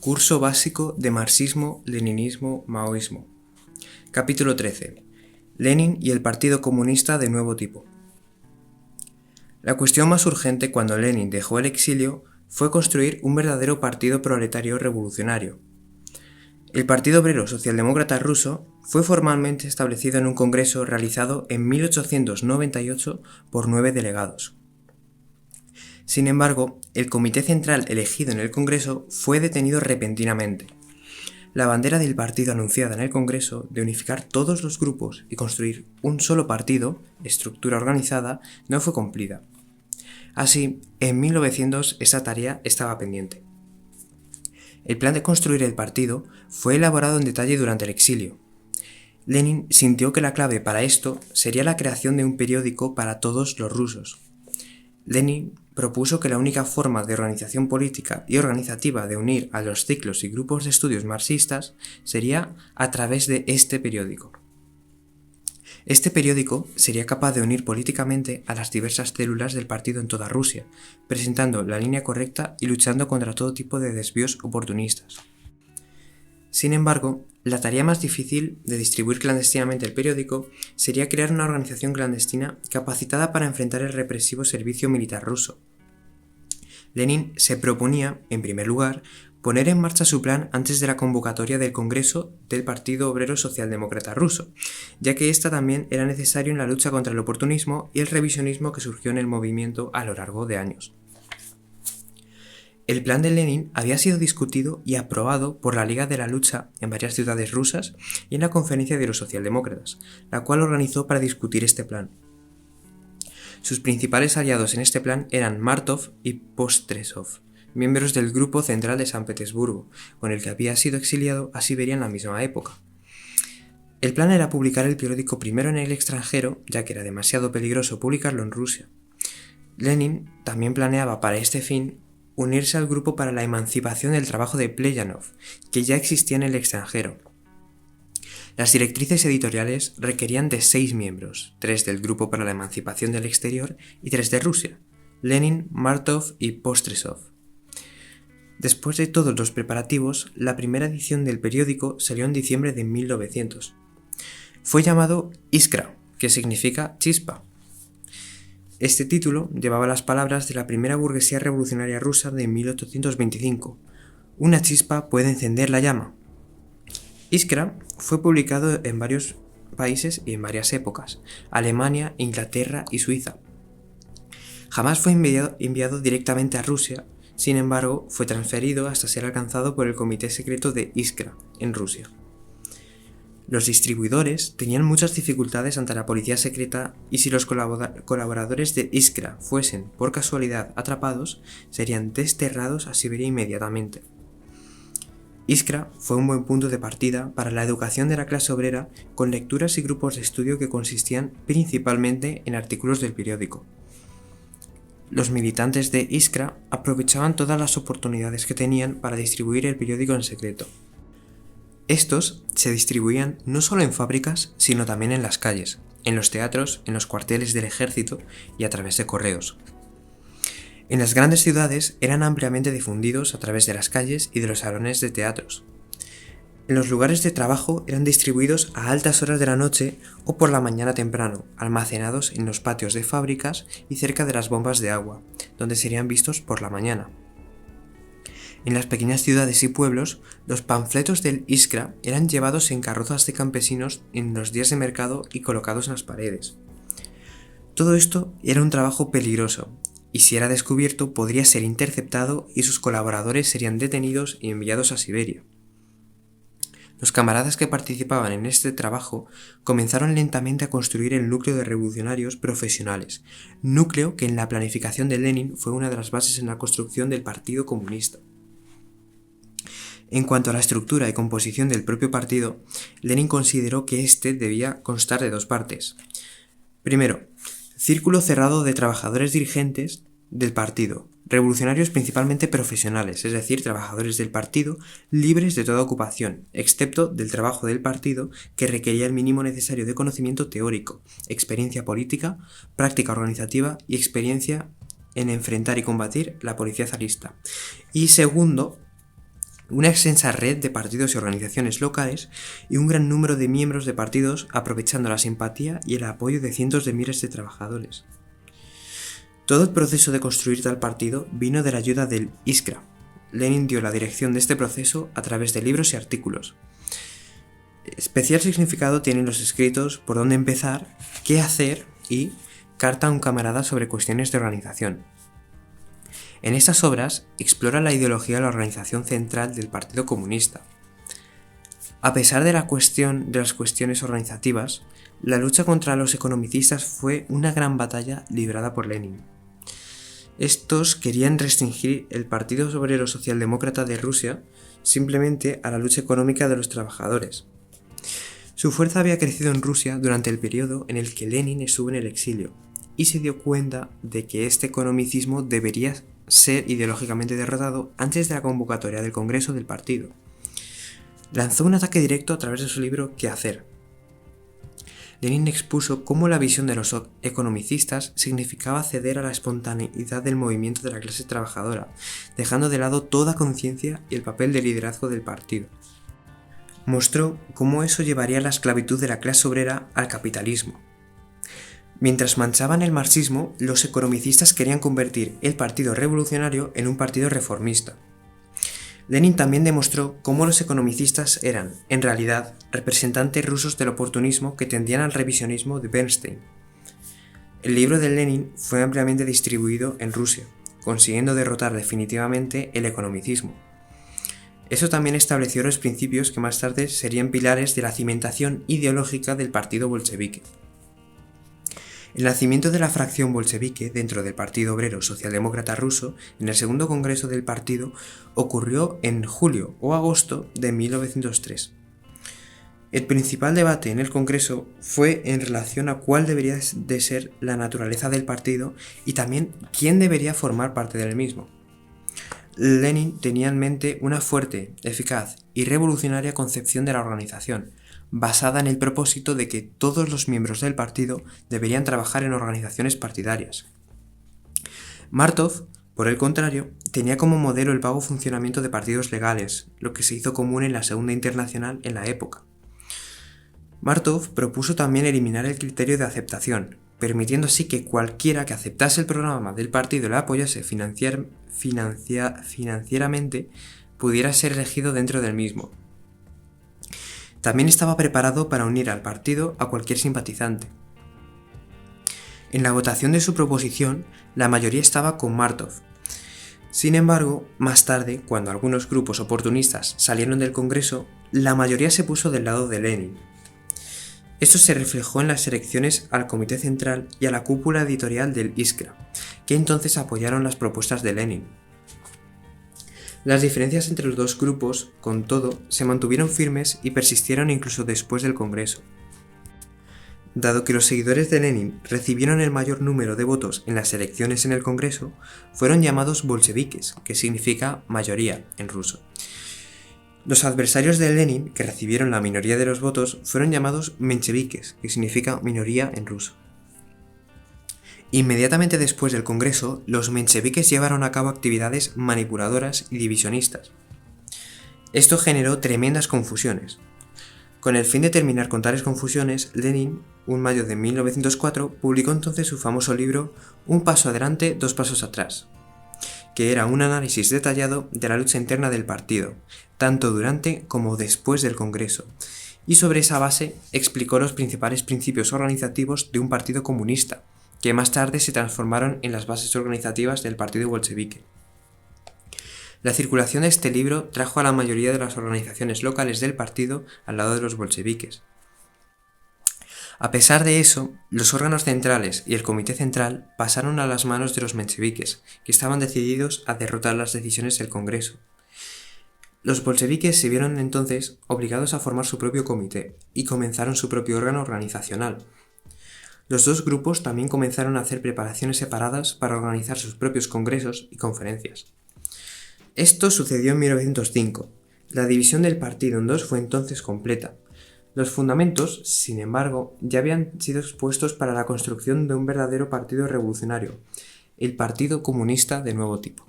Curso básico de Marxismo, Leninismo, Maoísmo. Capítulo 13. Lenin y el Partido Comunista de nuevo tipo. La cuestión más urgente cuando Lenin dejó el exilio fue construir un verdadero partido proletario revolucionario. El Partido Obrero Socialdemócrata Ruso fue formalmente establecido en un congreso realizado en 1898 por 9 delegados. Sin embargo, el comité central elegido en el Congreso fue detenido repentinamente. La bandera del partido anunciada en el Congreso de unificar todos los grupos y construir un solo partido, estructura organizada, no fue cumplida. Así, en 1900 esa tarea estaba pendiente. El plan de construir el partido fue elaborado en detalle durante el exilio. Lenin sintió que la clave para esto sería la creación de un periódico para todos los rusos. Lenin propuso que la única forma de organización política y organizativa de unir a los ciclos y grupos de estudios marxistas sería a través de este periódico. Este periódico sería capaz de unir políticamente a las diversas células del partido en toda Rusia, presentando la línea correcta y luchando contra todo tipo de desvíos oportunistas. Sin embargo, la tarea más difícil de distribuir clandestinamente el periódico sería crear una organización clandestina capacitada para enfrentar el represivo servicio militar ruso. Lenin se proponía, en primer lugar, poner en marcha su plan antes de la convocatoria del Congreso del Partido Obrero Socialdemócrata Ruso, ya que ésta también era necesario en la lucha contra el oportunismo y el revisionismo que surgió en el movimiento a lo largo de años. El plan de Lenin había sido discutido y aprobado por la Liga de la Lucha en varias ciudades rusas y en la Conferencia de los Socialdemócratas, la cual organizó para discutir este plan. Sus principales aliados en este plan eran Martov y Postresov, miembros del Grupo Central de San Petersburgo, con el que había sido exiliado a Siberia en la misma época. El plan era publicar el periódico primero en el extranjero, ya que era demasiado peligroso publicarlo en Rusia. Lenin también planeaba para este fin unirse al Grupo para la Emancipación del Trabajo de Pleyanov, que ya existía en el extranjero. Las directrices editoriales requerían de 6 miembros, 3 del Grupo para la Emancipación del Exterior y 3 de Rusia, Lenin, Martov y Postresov. Después de todos los preparativos, la primera edición del periódico salió en diciembre de 1900. Fue llamado Iskra, que significa chispa. Este título llevaba las palabras de la primera burguesía revolucionaria rusa de 1825. Una chispa puede encender la llama. Iskra fue publicado en varios países y en varias épocas: Alemania, Inglaterra y Suiza. Jamás fue enviado directamente a Rusia, sin embargo, fue transferido hasta ser alcanzado por el Comité Secreto de Iskra, en Rusia. Los distribuidores tenían muchas dificultades ante la policía secreta y si los colaboradores de Iskra fuesen, por casualidad, atrapados, serían desterrados a Siberia inmediatamente. Iskra fue un buen punto de partida para la educación de la clase obrera con lecturas y grupos de estudio que consistían principalmente en artículos del periódico. Los militantes de Iskra aprovechaban todas las oportunidades que tenían para distribuir el periódico en secreto. Estos se distribuían no solo en fábricas, sino también en las calles, en los teatros, en los cuarteles del ejército y a través de correos. En las grandes ciudades eran ampliamente difundidos a través de las calles y de los salones de teatros. En los lugares de trabajo eran distribuidos a altas horas de la noche o por la mañana temprano, almacenados en los patios de fábricas y cerca de las bombas de agua, donde serían vistos por la mañana. En las pequeñas ciudades y pueblos, los panfletos del Iskra eran llevados en carrozas de campesinos en los días de mercado y colocados en las paredes. Todo esto era un trabajo peligroso, y si era descubierto podría ser interceptado y sus colaboradores serían detenidos y enviados a Siberia. Los camaradas que participaban en este trabajo comenzaron lentamente a construir el núcleo de revolucionarios profesionales, núcleo que en la planificación de Lenin fue una de las bases en la construcción del Partido Comunista. En cuanto a la estructura y composición del propio partido, Lenin consideró que éste debía constar de 2 partes. Primero, círculo cerrado de trabajadores dirigentes del partido, revolucionarios principalmente profesionales, es decir, trabajadores del partido libres de toda ocupación, excepto del trabajo del partido que requería el mínimo necesario de conocimiento teórico, experiencia política, práctica organizativa y experiencia en enfrentar y combatir la policía zarista. Y segundo, una extensa red de partidos y organizaciones locales y un gran número de miembros de partidos aprovechando la simpatía y el apoyo de cientos de miles de trabajadores. Todo el proceso de construir tal partido vino de la ayuda del Iskra. Lenin dio la dirección de este proceso a través de libros y artículos. Especial significado tienen los escritos Por dónde empezar, Qué hacer y Carta a un camarada sobre cuestiones de organización. En estas obras explora la ideología de la organización central del Partido Comunista. A pesar de las cuestiones organizativas, la lucha contra los economicistas fue una gran batalla librada por Lenin. Estos querían restringir el Partido Obrero Socialdemócrata de Rusia simplemente a la lucha económica de los trabajadores. Su fuerza había crecido en Rusia durante el periodo en el que Lenin estuvo en el exilio y se dio cuenta de que este economicismo debería ser ideológicamente derrotado antes de la convocatoria del Congreso del partido. Lanzó un ataque directo a través de su libro ¿Qué hacer? Lenin expuso cómo la visión de los economicistas significaba ceder a la espontaneidad del movimiento de la clase trabajadora, dejando de lado toda conciencia y el papel de liderazgo del partido. Mostró cómo eso llevaría la esclavitud de la clase obrera al capitalismo. Mientras manchaban el marxismo, los economicistas querían convertir el Partido Revolucionario en un partido reformista. Lenin también demostró cómo los economicistas eran, en realidad, representantes rusos del oportunismo que tendían al revisionismo de Bernstein. El libro de Lenin fue ampliamente distribuido en Rusia, consiguiendo derrotar definitivamente el economicismo. Eso también estableció los principios que más tarde serían pilares de la cimentación ideológica del partido bolchevique. El nacimiento de la fracción bolchevique dentro del Partido Obrero Socialdemócrata Ruso en el segundo congreso del partido ocurrió en julio o agosto de 1903. El principal debate en el congreso fue en relación a cuál debería de ser la naturaleza del partido y también quién debería formar parte del mismo. Lenin tenía en mente una fuerte, eficaz y revolucionaria concepción de la organización, basada en el propósito de que todos los miembros del partido deberían trabajar en organizaciones partidarias. Martov, por el contrario, tenía como modelo el vago funcionamiento de partidos legales, lo que se hizo común en la Segunda Internacional en la época. Martov propuso también eliminar el criterio de aceptación, permitiendo así que cualquiera que aceptase el programa del partido y lo apoyase financieramente pudiera ser elegido dentro del mismo. También estaba preparado para unir al partido a cualquier simpatizante. En la votación de su proposición, la mayoría estaba con Martov. Sin embargo, más tarde, cuando algunos grupos oportunistas salieron del Congreso, la mayoría se puso del lado de Lenin. Esto se reflejó en las elecciones al Comité Central y a la cúpula editorial del Iskra, que entonces apoyaron las propuestas de Lenin. Las diferencias entre los dos grupos, con todo, se mantuvieron firmes y persistieron incluso después del Congreso. Dado que los seguidores de Lenin recibieron el mayor número de votos en las elecciones en el Congreso, fueron llamados bolcheviques, que significa mayoría en ruso. Los adversarios de Lenin, que recibieron la minoría de los votos, fueron llamados mencheviques, que significa minoría en ruso. Inmediatamente después del Congreso, los mencheviques llevaron a cabo actividades manipuladoras y divisionistas. Esto generó tremendas confusiones. Con el fin de terminar con tales confusiones, Lenin, en mayo de 1904, publicó entonces su famoso libro Un paso adelante, dos pasos atrás, que era un análisis detallado de la lucha interna del partido, tanto durante como después del Congreso, y sobre esa base explicó los principales principios organizativos de un partido comunista, que más tarde se transformaron en las bases organizativas del partido bolchevique. La circulación de este libro trajo a la mayoría de las organizaciones locales del partido al lado de los bolcheviques. A pesar de eso, los órganos centrales y el Comité Central pasaron a las manos de los mencheviques, que estaban decididos a derrotar las decisiones del Congreso. Los bolcheviques se vieron entonces obligados a formar su propio comité y comenzaron su propio órgano organizacional. Los dos grupos también comenzaron a hacer preparaciones separadas para organizar sus propios congresos y conferencias. Esto sucedió en 1905. La división del partido en dos fue entonces completa. Los fundamentos, sin embargo, ya habían sido expuestos para la construcción de un verdadero partido revolucionario, el Partido Comunista de nuevo tipo.